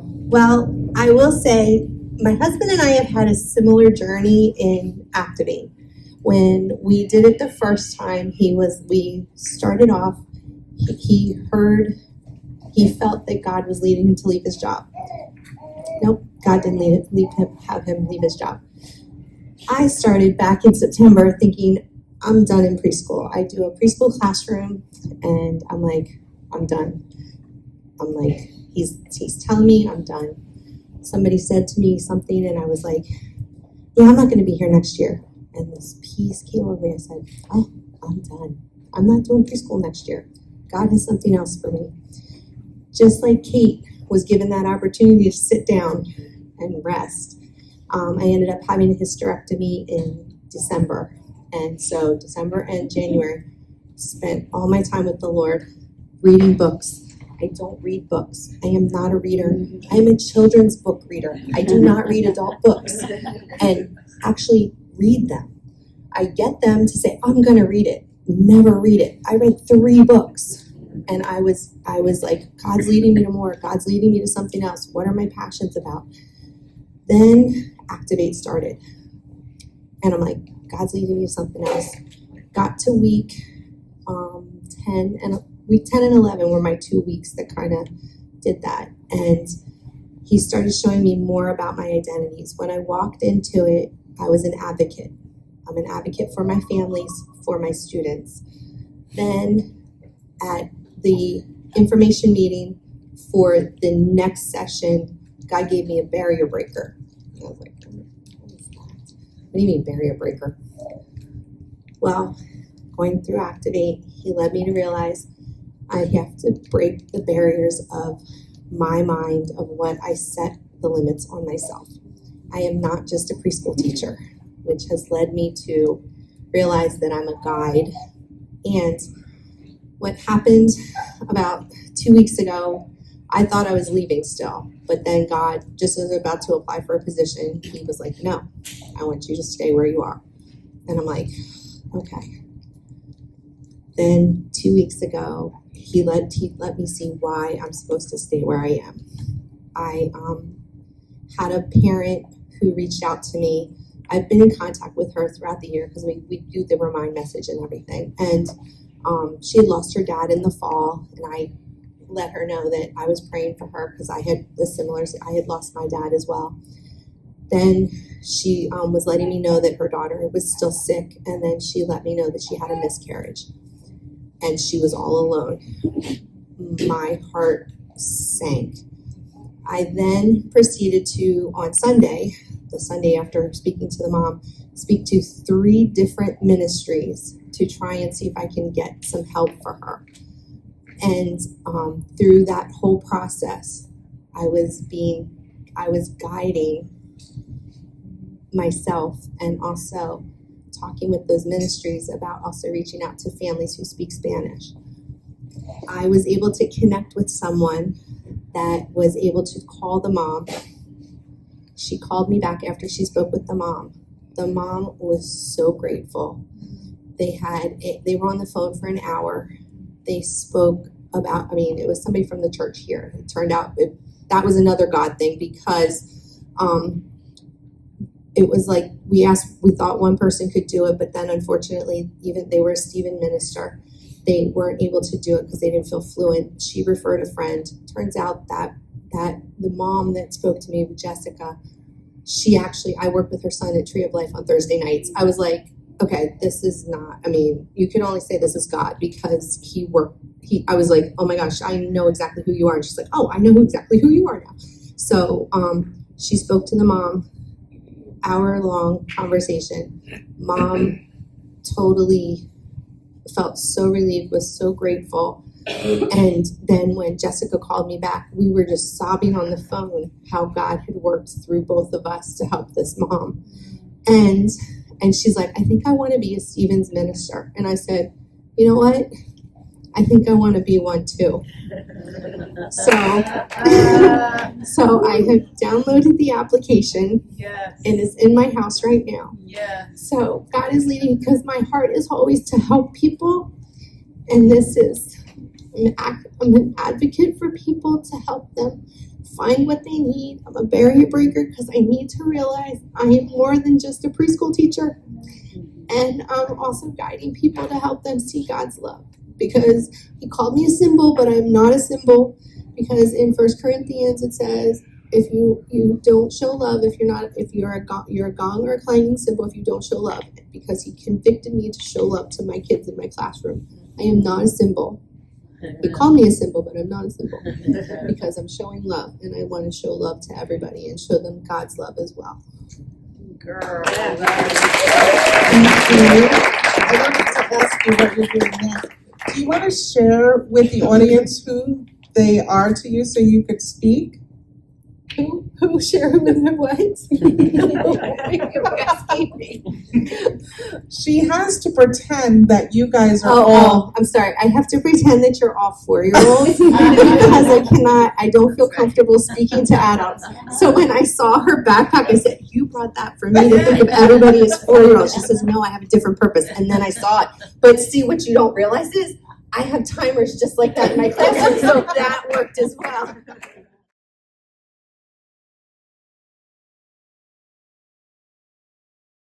Well, I will say my husband and I have had a similar journey in Activate. When we did it the first time, we started off, he felt that God was leading him to leave his job. Nope, God didn't have him leave his job. I started back in September thinking, I'm done in preschool. I do a preschool classroom, and I'm like, I'm done. I'm like, he's telling me I'm done. Somebody said to me something, and I was like, yeah, I'm not going to be here next year. And this peace came over me. I said, oh, I'm done. I'm not doing preschool next year. God has something else for me. Just like Kate was given that opportunity to sit down and rest, I ended up having a hysterectomy in December. And so December and January, spent all my time with the Lord reading books. I don't read books. I am not a reader. I am a children's book reader. I do not read adult books and actually read them. I get them to say, I'm going to read it. Never read it. I read 3 books. And I was like, God's leading me to more. God's leading me to something else. What are my passions about? Then Activate started. And I'm like, God's leading me to something else. Got to week 10 and 11 were my 2 weeks that kind of did that. And he started showing me more about my identities. When I walked into it, I was an advocate. I'm an advocate for my families, for my students. Then at the information meeting for the next session, God gave me a barrier breaker. I was like, what is that? What do you mean barrier breaker? Well, going through Activate, he led me to realize I have to break the barriers of my mind, of what I set the limits on myself. I am not just a preschool teacher, which has led me to realize that I'm a guide. And what happened about 2 weeks ago, I thought I was leaving still, but then God, just as I was about to apply for a position, he was like, no, I want you to stay where you are. And I'm like, okay. Then 2 weeks ago, he let me see why I'm supposed to stay where I am. I had a parent who reached out to me. I've been in contact with her throughout the year because we do the remind message and everything. And she had lost her dad in the fall, and I let her know that I was praying for her because I had lost my dad as well. Then she was letting me know that her daughter was still sick, and then she let me know that she had a miscarriage. And she was all alone. My heart sank. I then proceeded to, on Sunday, the Sunday after speaking to the mom, speak to 3 different ministries to try and see if I can get some help for her. And through that whole process, I was guiding myself and also talking with those ministries about also reaching out to families who speak Spanish. I was able to connect with someone that was able to call the mom. She called me back after she spoke with the mom. The mom was so grateful. They were on the phone for an hour. They spoke about, it was somebody from the church here. It turned out that was another God thing because it was like we thought one person could do it, but then unfortunately, even they were a Stephen minister. They weren't able to do it because they didn't feel fluent. She referred a friend. Turns out that the mom that spoke to me, Jessica, I work with her son at Tree of Life on Thursday nights. I was like, okay, this is not, you can only say this is God because I was like, oh my gosh, I know exactly who you are. And she's like, oh, I know exactly who you are now. So she spoke to the mom, hour-long conversation. Mom totally felt so relieved, was so grateful. And then when Jessica called me back, we were just sobbing on the phone how God had worked through both of us to help this mom. And she's like, I think I want to be a Stevens minister. And I said, you know what? I think I want to be one too. So I have downloaded the application. Yes. And it's in my house right now. Yeah. So God is leading because my heart is always to help people. And this is I'm an advocate for people to help them find what they need. I'm a barrier breaker because I need to realize I am more than just a preschool teacher. And I'm also guiding people to help them see God's love. Because he called me a symbol, but I'm not a symbol. Because in 1 Corinthians it says, if you don't show love, if you're a gong or a clanging cymbal, if you don't show love, because he convicted me to show love to my kids in my classroom. I am not a symbol. He called me a symbol, but I'm not a symbol because I'm showing love, and I want to show love to everybody and show them God's love as well. Girl, Yeah. I wanted to ask you what you're doing next. Do you want to share with the audience who they are to you so you could speak? Who share him in their what? You're asking me. She has to pretend that you guys are Oh, I'm sorry. I have to pretend that you're all 4-year-olds because I don't feel comfortable speaking to adults. So when I saw her backpack, I said, you brought that for me to think of everybody as 4-year-olds. She says, no, I have a different purpose. And then I saw it. But see, what you don't realize is I have timers just like that in my classroom, so that worked as well.